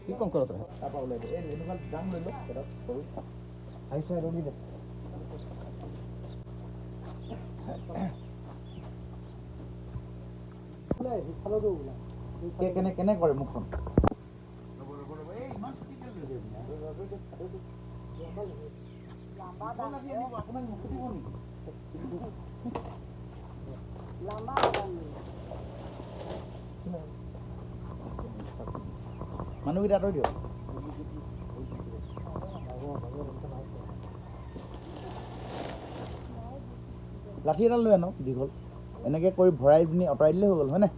কি কম কৰক তাৰপৰা ওলাই দিয়ে এই এনেকুৱা দাম লৈ লওক এটা সৰু আহিছে আৰু দি দে কেনে কৰে মুখখন মানুহকেইটা আঁতৰি দিয়ক লাঠি এডাল লৈ আনক দীঘল এনেকৈ কৰি ভৰাই পিনি আঁতৰাই দিলে হৈ গ'ল হয়নে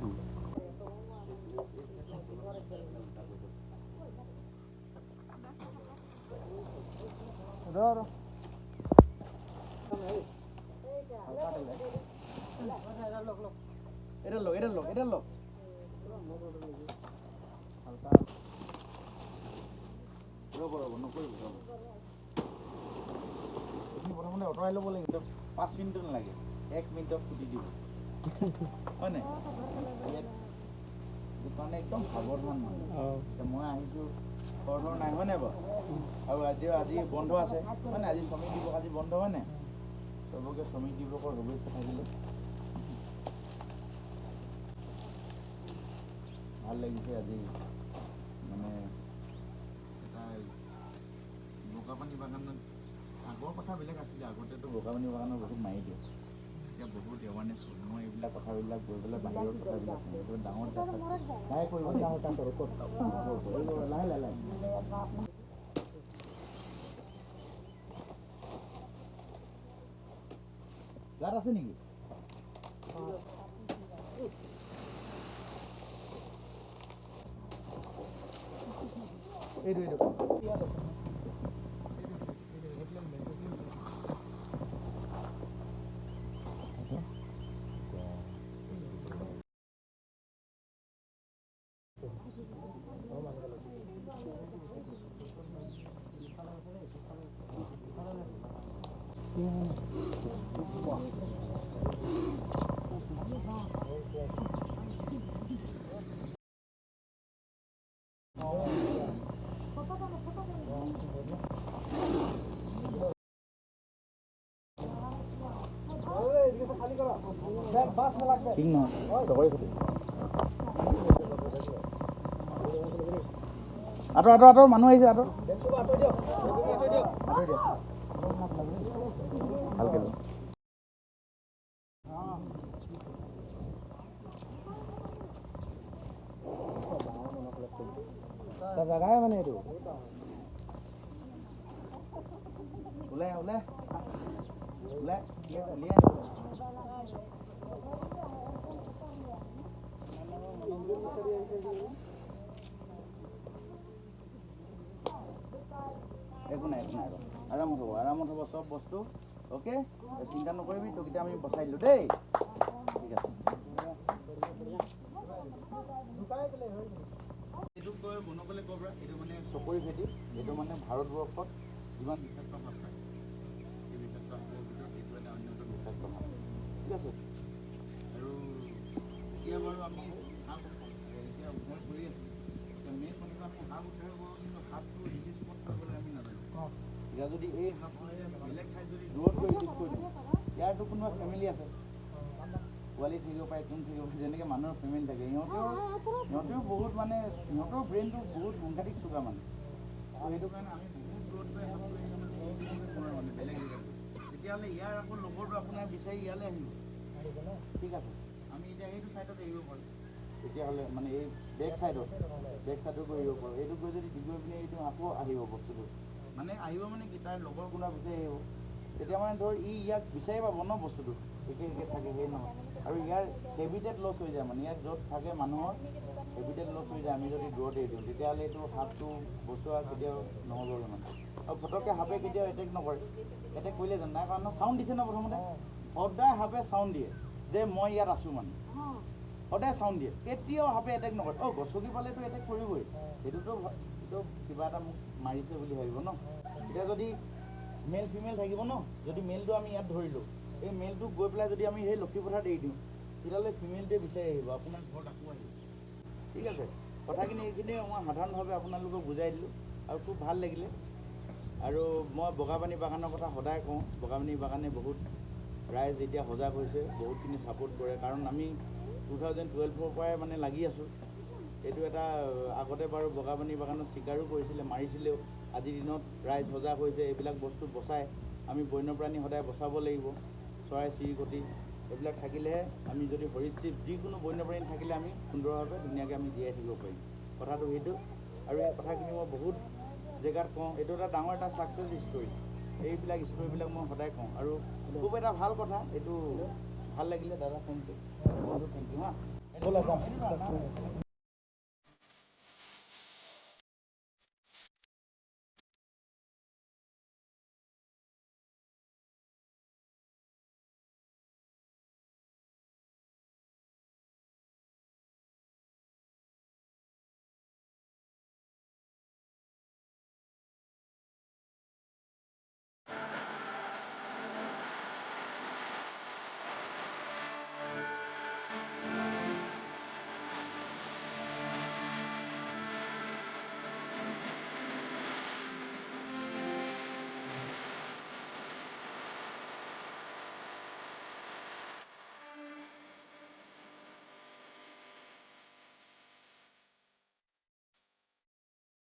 এডাল লওক ৰ'ব নকৰিব এইখিনি প্ৰথমতে আঁতৰাই ল'ব লাগিব 5 মিনিটো নালাগে 1 মিনিটত ফুটি দিব হয় নাই দোকানে একদম সাৱধান মানুহ মই আহিছোঁ খৰ নাই হয় নাই বাৰু আৰু আজি বন্ধ আছে হয় নাই আজি শ্ৰমিক দিৱস আজি বন্ধ হয় নাই চবকে শ্ৰমিক দিৱসৰ শুভেচ্ছা থাকিলে ভাল লাগিছে আজি মানে এটা বোকাপানী বাগানত আগৰ কথা বেলেগ আছিলে আগতেতো বোকাপানী বাগানত বহুত মাৰি দিয়ে এতিয়া বহুত এৱাৰনেছ হ'ল মই এইবিলাক কথাবিলাক গৈ পেলাই বাহিৰত কথাবিলাক ডাঙৰ লাহে কৰিব লাহে লাহে গাত আছে নেকি এইটো ঠিক নহয় চবৰে ক্ষতি আঁতৰ মানুহ আহিছে আঁতৰ ভালকে জেগাই মানে এইটো ওলাই একো নাই আৰামত হ'ব চব বস্তু অ'কে চিন্তা নকৰিবি তোক এতিয়া আমি বচাই দিলোঁ দেই ঠিক আছে এইটো কয় মনকলে ক'ৰ পৰা এইটো মানে চকৰি খেতি এইটো মানে ভাৰতবৰ্ষত যিমান বিষাক্ত সাপ পায় এই বিষাক্ত সাপৰ ভিতৰত এইটো এটা অন্যতম বিষাক্ত সাপ ঠিক আছে আৰু এতিয়া বাৰু আমি হাঁহ এতিয়া উদ্ধাৰ কৰি আছোঁ এতিয়া মেইন কথাটো আমি হাঁহ উদ্ধাৰ কৰোঁ কিন্তু সাপটো ৰিলিজ ক'ত কৰিবলৈ আমি নাজানো এতিয়া যদি এই সাপটোৱে বেলেগ ঠাইত যদি দূৰত গৈ ৰিলিজ কৰি দিওঁ ইয়াৰতো কোনোবা ফেমিলি আছে পোৱালি থাকিব পাৰে কোন থাকিব পাৰে যেনেকৈ মানুহৰ ফেমিলি থাকে সিহঁতেও বহুত মানে সিহঁতৰ ব্ৰেইনটো বহুত সাংঘাতিক চোকা মানে তো সেইটো কাৰণে আমি বহুত দূৰত গৈ সাপটো মানে বেলেগ জেগাত তেতিয়াহ'লে ইয়াৰ আকৌ লগৰটো আপোনাৰ বিচাৰি ইয়ালৈ আহিব ঠিক আছে আমি এতিয়া এইটো ছাইডত এৰিব পাৰোঁ তেতিয়াহ'লে মানে এই বেক ছাইডত গৈ এৰিব পাৰোঁ এইটো গৈ যদি গৈ পিনে এইটো আকৌ আহিব বস্তুটো মানে আহিব মানে কি তাৰ লগৰ কোনোবা বিচাৰি আহিব তেতিয়া মানে ধৰ ইয়াক বিচাৰি পাব ন বস্তুটো একে থাকে সেই নহয় আৰু ইয়াৰ হেবিটেট লছ হৈ যায় মানে ইয়াত য'ত থাকে মানুহৰ হেবিটেট লছ হৈ যায় আমি যদি দূৰত এৰি দিওঁ তেতিয়াহ'লে এইটো সাপটো বচোৱা কেতিয়াও নহ'বগৈ মানে আৰু ফটককৈ সাপে কেতিয়াও এটেক নকৰে এটেক কৰিলে জানো নাই কাৰণ চাউণ্ড দিছে ন প্ৰথমতে সদায় সাপে চাউণ্ড দিয়ে যে মই ইয়াত আছোঁ মানে সদায় চাউণ্ড দিয়ে কেতিয়াও সাপে এটেক নকৰে গছকি পালেতো এটেক কৰিবই সেইটোতো কিবা এটা মোক মাৰিছে বুলি ভাবিব ন এতিয়া যদি মেল ফিমেল থাকিব ন যদি মেলটো আমি ইয়াত ধৰিলোঁ এই মেলটোক গৈ পেলাই যদি আমি সেই লক্ষীপথাৰত এৰি দিওঁ তেতিয়াহ'লে ফিমেলটোৱে বিচাৰি আহিব আপোনাৰ ঘৰত আকৌ আহিব ঠিক আছে কথাখিনি এইখিনি মই সাধাৰণভাৱে আপোনালোকক বুজাই দিলোঁ আৰু খুব ভাল লাগিলে আৰু মই বগাপানী বাগানৰ কথা সদায় কওঁ বগাপানী বাগানে বহুত ৰাইজ এতিয়া সজাগ হৈছে বহুতখিনি ছাপোৰ্ট কৰে কাৰণ আমি 2012 পৰাই মানে লাগি আছোঁ এইটো এটা আগতে বাৰু বগাপানী বাগানত চিকাৰো কৰিছিলে মাৰিছিলেও আজিৰ দিনত ৰাইজ সজাগ হৈছে এইবিলাক বস্তু বচাই আমি বন্যপ্ৰাণী সদায় বচাব লাগিব চৰাই চিৰিকটি এইবিলাক থাকিলেহে আমি যদি সৰীসৃপ যিকোনো বন্যপ্ৰাণী থাকিলে আমি সুন্দৰভাৱে ধুনীয়াকৈ আমি জীয়াই থাকিব পাৰিম কথাটো সেইটো আৰু এই কথাখিনি মই বহুত জেগাত কওঁ এইটো এটা ডাঙৰ এটা ছাকচেছ ষ্টৰী এইবিলাক ষ্টৰীবিলাক মই সদায় কওঁ আৰু খুব এটা ভাল কথা এইটো ভাল লাগিলে দাদা থেংক ইউ হা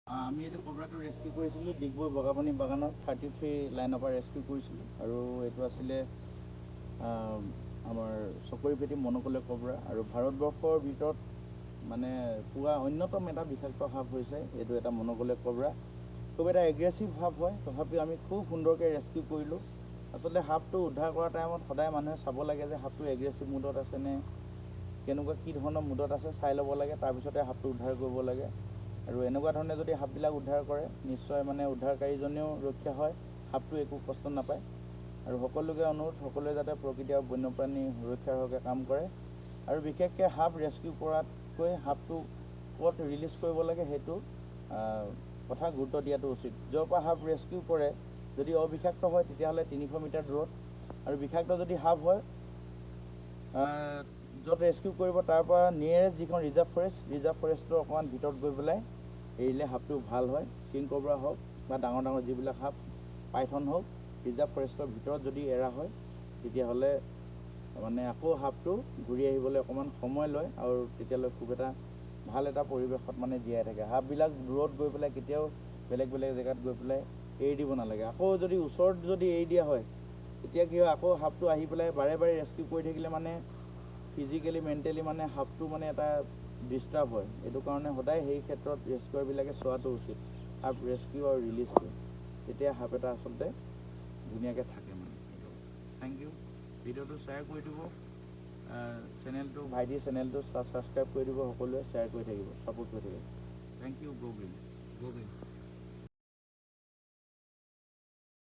আমি এইটো কবৰাটো ৰেস্কিউ কৰিছিলোঁ ডিগবৈ বগাপানী বাগানত 33 লাইনৰ পৰা ৰেস্কিউ কৰিছিলোঁ আৰু এইটো আছিলে আমাৰ চকৰিফেটি মনকলে কবৰা আৰু ভাৰতবৰ্ষৰ ভিতৰত মানে পুৰা অন্যতম এটা বিষাক্ত সাপ হৈছে এইটো এটা মনকলে কবৰা খুব এটা এগ্ৰেছিভ সাপ হয় তথাপিও আমি খুব সুন্দৰকৈ ৰেস্কিউ কৰিলোঁ আচলতে সাপটো উদ্ধাৰ কৰা টাইমত সদায় মানুহে চাব লাগে যে সাপটো এগ্ৰেছিভ মুডত আছেনে কেনেকুৱা কি ধৰণৰ মুডত আছে চাই ল'ব লাগে তাৰপিছতে সাপটো উদ্ধাৰ কৰিব লাগে আৰু এনেকুৱা ধৰণে যদি সাপবিলাক উদ্ধাৰ কৰে নিশ্চয় মানে উদ্ধাৰকাৰীজনেও ৰক্ষা হয় সাপটো একো কষ্ট নাপায় আৰু সকলোকে অনুৰোধ সকলোৱে যাতে প্ৰকৃতি আৰু বন্যপ্ৰাণী সুৰক্ষাৰ হকে কাম কৰে আৰু বিশেষকৈ সাপ ৰেস্কিউ কৰাতকৈ সাপটো ক'ত ৰিলিজ কৰিব লাগে সেইটো কথা গুৰুত্ব দিয়াটো উচিত য'ৰ পৰা সাপ ৰেস্কিউ কৰে যদি অবিষাক্ত হয় তেতিয়াহ'লে 300 মিটাৰ দূৰত আৰু বিষাক্ত যদি সাপ হয় য'ত ৰেস্কিউ কৰিব তাৰ পৰা নিয়েৰেষ্ট যিখন ৰিজাৰ্ভ ফৰেষ্টৰ অকণমান ভিতৰত গৈ পেলাই এৰিলে সাপটো ভাল হয় কিং কবৰা হওক বা ডাঙৰ ডাঙৰ যিবিলাক সাপ পাইথন হওক ৰিজাৰ্ভ ফৰেষ্টৰ ভিতৰত যদি এৰা হয় তেতিয়াহ'লে মানে আকৌ সাপটো ঘূৰি আহিবলৈ অকণমান সময় লয় আৰু তেতিয়ালৈ খুব এটা ভাল এটা পৰিৱেশত মানে জীয়াই থাকে সাপবিলাক দূৰত গৈ পেলাই কেতিয়াও বেলেগ জেগাত গৈ পেলাই এৰি দিব নালাগে আকৌ যদি ওচৰত যদি এৰি দিয়া হয় তেতিয়া কি হয় আকৌ সাপটো আহি পেলাই বাৰে বাৰে ৰেস্কিউ কৰি থাকিলে মানে ফিজিকেলি মেণ্টেলি মানে সাপটো মানে এটা ডিষ্টাৰ্ব হয় এইটো কাৰণে সদায় সেই ক্ষেত্ৰত ৰেস্কিউৱাৰবিলাকে চোৱাটো উচিত সাপ ৰেস্কিউ আৰু ৰিলিজটো তেতিয়া সাপ এটা আচলতে ধুনীয়াকৈ থাকে মানে থেংক ইউ ভিডিঅ'টো শ্বেয়াৰ কৰি দিব চেনেলটো ভাইটিৰ চেনেলটো ছাবস্ক্ৰাইব কৰি দিব সকলোৱে শ্বেয়াৰ কৰি থাকিব ছাপোৰ্ট কৰি থাকিব থেংক ইউ গো গ্ৰীণ